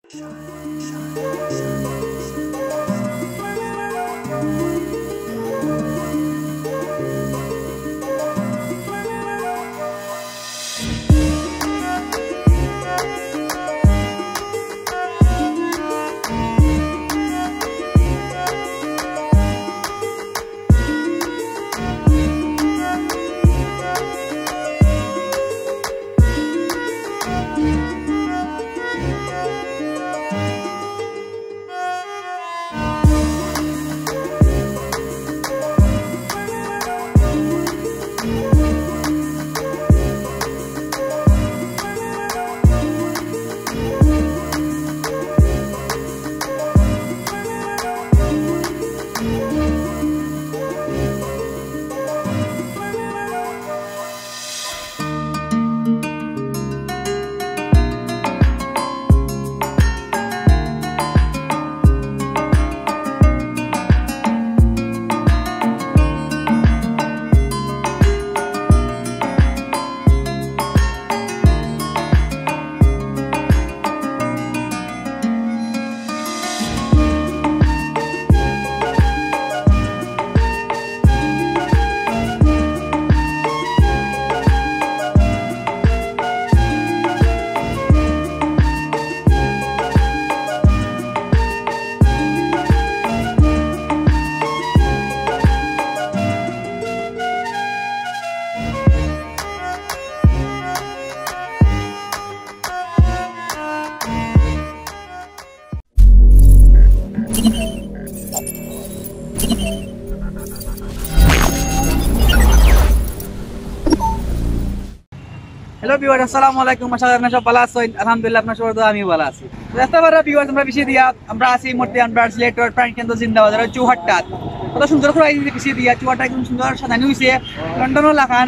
Hello viewer, আসসালামু আলাইকুম। আশা করি আপনারা সব ভালো আছেন। আলহামদুলিল্লাহ, আপনার সবার দোয়া আমি ভালো আছি। তো এতবার ভিউয়ার আমরা বেশি দিয়া আমরা আছি মুহূর্তে আমরা সিলেক্টর প্রাণ কেন্দ্র জিন্দাবাদ চৌহাট্টা। কত সুন্দর করে বেশি দিয়া চৌহাট্টা একদম সুন্দর সাজানো হয়েছে। লন্ডনও লাগান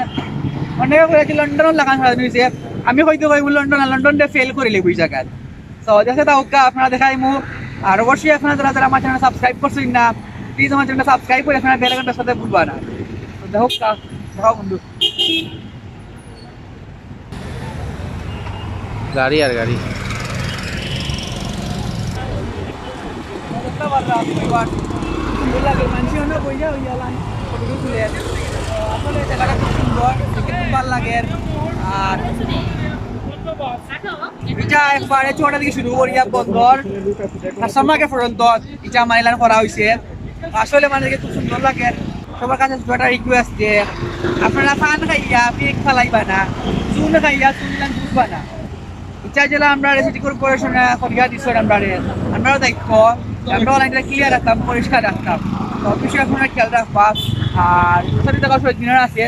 অনেক হয়েছে, লন্ডনও লাগান সাজানো হয়েছে। আমি হয়তো কইব লন্ডনটা ফেল করে লিখব এই জায়গায়। তো দেখা তাহলে আপনারা দেখাই মু। আর অবশ্যই আপনারা যারা যারা আমার চ্যানেল সাবস্ক্রাইব করছেন না, প্লিজ আমার চ্যানেলটা সাবস্ক্রাইব করে আপনারা বেল আইকনটার সাথে ভুলবা না। তো দেখো বন্ধু, গাড়ি আর গাড়ি একবারে ছোটা দিকে শুরু করিয়া বন্দর কাস্টমারকে পর্যন্ত ইটা মাইলান করা হয়েছে। আসলে মানুষকে খুব সুন্দর লাগে। সবার কাছে একটা রিকোয়েস্ট যে আপনারা পান খাইয়া পেক ফালাইবা না, চুন খাইয়া চুনলান বুঝবা না। ইচ্ছা জেলা আমরা সিটি কর্পোরেশনে করিয়া দিচ্ছি। আমরাও দায়িত্ব আমরা অনলাইনটা ক্লিয়ার রাখতাম, পরিষ্কার রাখতাম। তো অবশ্যই আপনারা খেয়াল রাখবা। আর দিনের আছে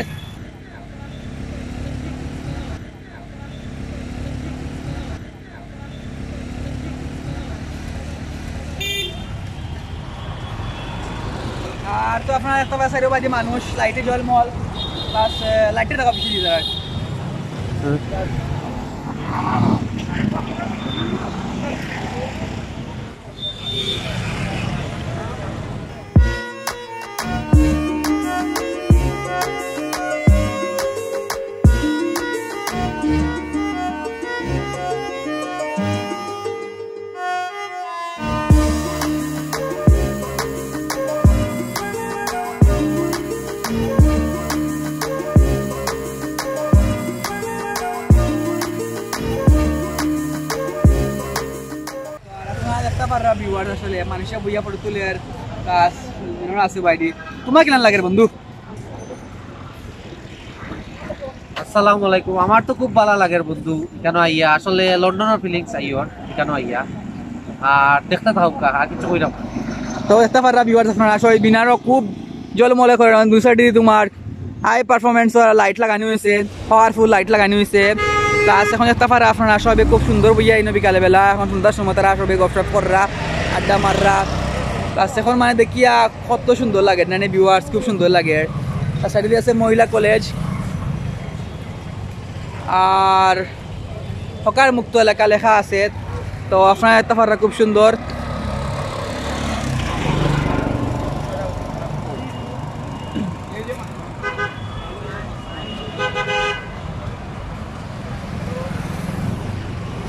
আর তো আপনার একটা বাসায় বাজে মানুষ লাইটে জলমল প্লাস লাইটের টাকা বেশি দিতে হয়। আসলে মানুষের বইয়া পড়ে তুলে আর কাজ আছে বাইরে। তোমার কেন লাগে বন্ধু? আসসালামু আলাইকুম। আমার তো খুব ভালো লাগে বন্ধু। কেন আইয়া আসলে লন্ডনের ফিলিংস আইয়র কেন আইয়া আর দেখতে থাকুক আর কিছু কইরাম। তো দেখতে পাররা ভিউয়ার্স আপনারা আসলে বিনারও খুব জলমলে করে দুই সাইডে তোমার হাই পারফরমেন্স লাইট লাগানো হয়েছে, পাওয়ারফুল লাইট লাগানো হয়েছে। প্লাস এখন দেখতে পারা আপনারা সবে খুব সুন্দর বইয়া ইনো বিকালে বেলা এখন সন্ধ্যার সময় তারা সবে গপসপ কররা, আড্ডা মাররা। প্লাস এখন মানে দেখিয়া কত সুন্দর লাগে না ভিউয়ার্স, খুব সুন্দর লাগে। তার সাইডে আছে মহিলা কলেজ আর হকার মুক্ত এলাকা লেখা আছে। তো আপনারা দেখতে পারা খুব সুন্দর।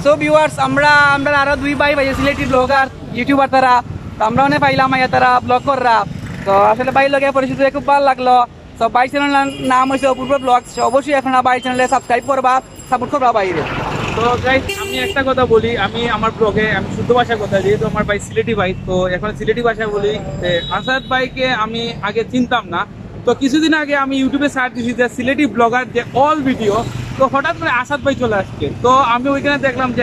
সো ভিউয়ার্স আমরা আরো দুই ভাই সিলেটি ব্লগার ইউটিউবার তারা, তো আমরা অনেক পাইলাম আইয়া তারা ব্লগ কররা। তো আসলে ভাই লগে পরিচিত হয়ে খুব ভালো লাগলো। তো ভাই চ্যানেলের নাম হয়েছে অপূর্ব ব্লগস, অবশ্যই এখন ভাই চ্যানেলে সাবস্ক্রাইব করবা, সাপোর্ট করবা বাইরে। তো গাইস আমি একটা কথা বলি, আমি আমার ব্লগে আমি শুদ্ধ ভাষার কথা, যেহেতু আমার ভাই সিলেটি ভাই, তো এখন সিলেটি ভাষায় বলি। আসাদ ভাইকে আমি আগে চিনতাম না, তো কিছুদিন আগে আমি ইউটিউবে সার্চ দিয়েছি যে সিলেটি ব্লগার যে অল ভিডিও, তো হঠাৎ করে আসাদ ভাই চলে আসছে। তো আমি ওইখানে দেখলাম যে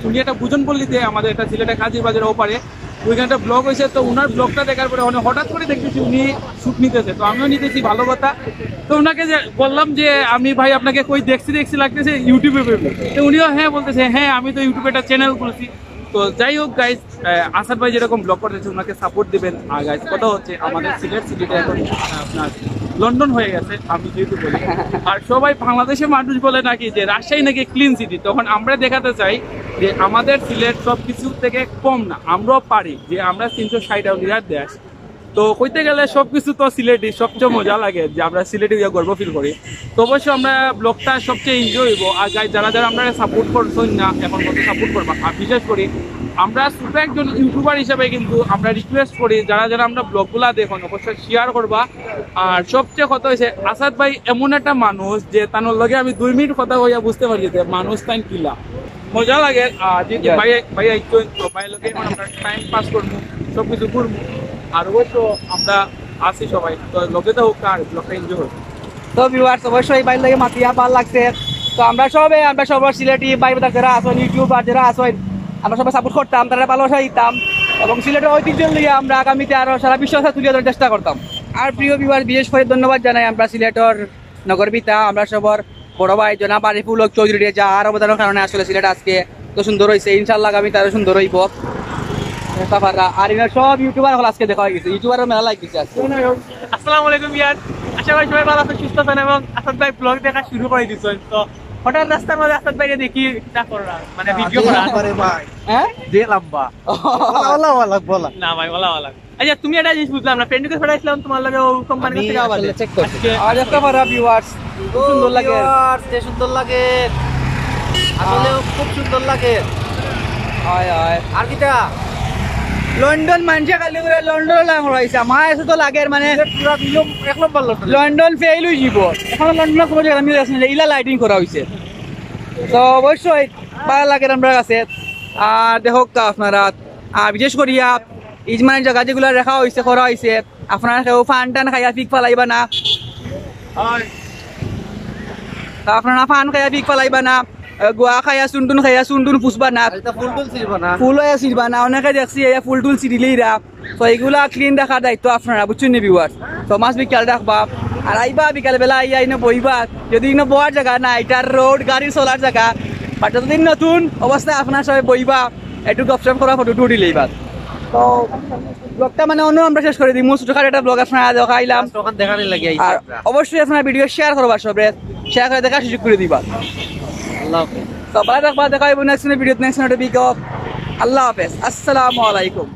উনি একটা বুজন পল্লীতে আমাদের একটা সিলেটের কাজী বাজার ওপারে ওইখানে একটা ব্লগ হয়েছে। তো ওনার ব্লগটা দেখার পরে হঠাৎ করে দেখতেছি উনি শুট নিতেছে, তো আমিও নিতেছি, ভালো কথা। তো ওনাকে যে বললাম যে আমি ভাই আপনাকে কই দেখছি লাগতেছে ইউটিউবে, তো উনিও হ্যাঁ বলতেছে, হ্যাঁ আমি তো ইউটিউবে একটা চ্যানেল খুলেছি। তো যাই হোক গাইজ, আসাদ ভাই যেরকম ব্লগ করতেছে ওনাকে সাপোর্ট দিবেন। আর গাইজ কথা হচ্ছে আমাদের সিলেট সিটিটা এখন আপনার লন্ডন হয়ে গেছে, আমি যেহেতু বলি। আর সবাই বাংলাদেশের মানুষ বলে নাকি যে রাজশাহী নাকি ক্লিন সিটি, তখন আমরা দেখাতে চাই যে আমাদের সিলেট সব কিছু থেকে কম না, আমরাও পারি, যে আমরা 360 দেশ। তো কইতে গেলে সবকিছু তো সিলেটি, সবচেয়ে মজা লাগে যে আমরা সিলেটি গর্ব ফিল করি। তো অবশ্যই আমরা ব্লগটা সবচেয়ে এনজয় হইব। আর যারা আমরা সাপোর্ট করছেন না, এখন কত সাপোর্ট করবা। আর বিশেষ করে আমরা ছোট একজন ইউটিউবার হিসেবে কিন্তু আমরা রিকোয়েস্ট করি যারা আমরা ব্লগগুলা দেখুন অবশ্যই শেয়ার করবা। আর সবচেয়ে কথা হয়েছে আসাদ ভাই এমন একটা মানুষ যে তার লগে আমি 2 মিনিট কথা হইয়া বুঝতে পারি যে মানুষ তাই কিলা মজা লাগে। আর যেহেতু ভাই একজন, তো ভাইয়ের লগে আমরা টাইম পাস করবো, সবকিছু করবো। আর অবশ্য আমরা আছি সবাই, তো লগে তো হোক আর ব্লগটা এনজয় হোক। তো ভিউয়ার্স অবশ্যই ভাই লাগে মাতিয়া ভালো লাগছে। তো আমরা সবার সিলেটি ভাই যারা আছেন, ইউটিউবার যারা আছেন, আমরা সবাই সাপোর্ট করতাম, তারা ভালোবাসা দিতাম এবং সিলেটের ঐতিহ্য নিয়ে আমরা আগামীতে আরো সারা বিশ্বে তুলে ধরার চেষ্টা করতাম। আর প্রিয় ভিউয়ার বিশেষ করে ধন্যবাদ জানাই আমরা সিলেটের নগরপিতা, আমরা সবার বড় ভাই জনাব আরিফুল হক চৌধুরী, যা আর অবদানের কারণে আসলে সিলেট আজকে তো সুন্দর হয়েছে। ইনশাল্লাহ আগামীতে আরো সুন্দর হইব। আর এনার সব ইউটিউবার হল আজকে দেখা হয়ে গেছে, ইউটিউবারও মেলা লাগছে আজকে। আসসালামু আলাইকুম ইয়ার, আশা করি সবাই ভালো আছেন, সুস্থ আছেন এবং আসাদ ভাই ব্লগ দেখা শুরু করে দিচ্ছেন। তো হঠাৎ রাস্তার মধ্যে আসাদ ভাইকে দেখি মানে ভিডিও করা ভাই, হ্যাঁ যে লম্বা বলা না ভাই বলা। আচ্ছা তুমি একটা জিনিস বুঝলাম না, ফ্রেন্ডকে ফেরাইছিলাম তোমার লাগে ও কোম্পানি থেকে আবার চেক করছি। আর একটা পারা ভিউয়ার্স খুব সুন্দর লাগে, যে সুন্দর লাগে, আসলে খুব সুন্দর লাগে। হয় আর কিটা লন্ডন মানুষে খালি করে লন্ডন লাগাইছে, আমার এসে তো লাগে মানে পুরা নিয়ম 1 নম্বর লন্ডন। লন্ডন ফেল হয়ে যাব। এখন লন্ডনে কোনো জায়গা মিলে আসছে না, ইলা লাইটিং করা হয়েছে। তো অবশ্যই ভালো লাগে আমার কাছে। আর দেখো আপনারা বিশেষ করিয়া ইজমানের জায়গা যেগুলো রেখা হয়েছে করা হয়েছে, আপনারা কেউ ফান টান খাইয়া পিক ফালাইবা না, আপনারা ফান খাইয়া পিক ফালাইবা না, গোয়া খাইয়া চুনটুন ফুসবা না, ফুল হয়ে ছিড়বা না। অনেকে দেখছি ফুল টুল ছিড়িলেইরা, তো এইগুলা ক্লিন রাখার দায়িত্ব আপনারা, বুঝছেন নি ভিউয়ার্স। তো মাছ বিকাল রাখবা আর আইবা বিকাল বেলা আইয়া ইনো বইবা, যদি ইনো বয়ার জায়গা না, এটার রোড গাড়ি চলার জায়গা, বাট যতদিন নতুন অবস্থায় আপনার সবাই বইবা, একটু গপসপ করা, ফটো টু দিলেইবা। তো ব্লগটা মানে অন্য আমরা শেষ করে দিই, ছোটখাটো একটা ব্লগ আপনারা দেখাইলাম। আর অবশ্যই আপনারা ভিডিও শেয়ার করবা, সবরে শেয়ার করে দেখার সুযোগ করে দিবা। আল্লাহ হাফেজ। তো ভালো থাকবা, দেখা হইব নেক্সট ভিডিও, নেক্সট ভিডিও। আল্লাহ হাফেজ, আসসালামু আলাইকুম।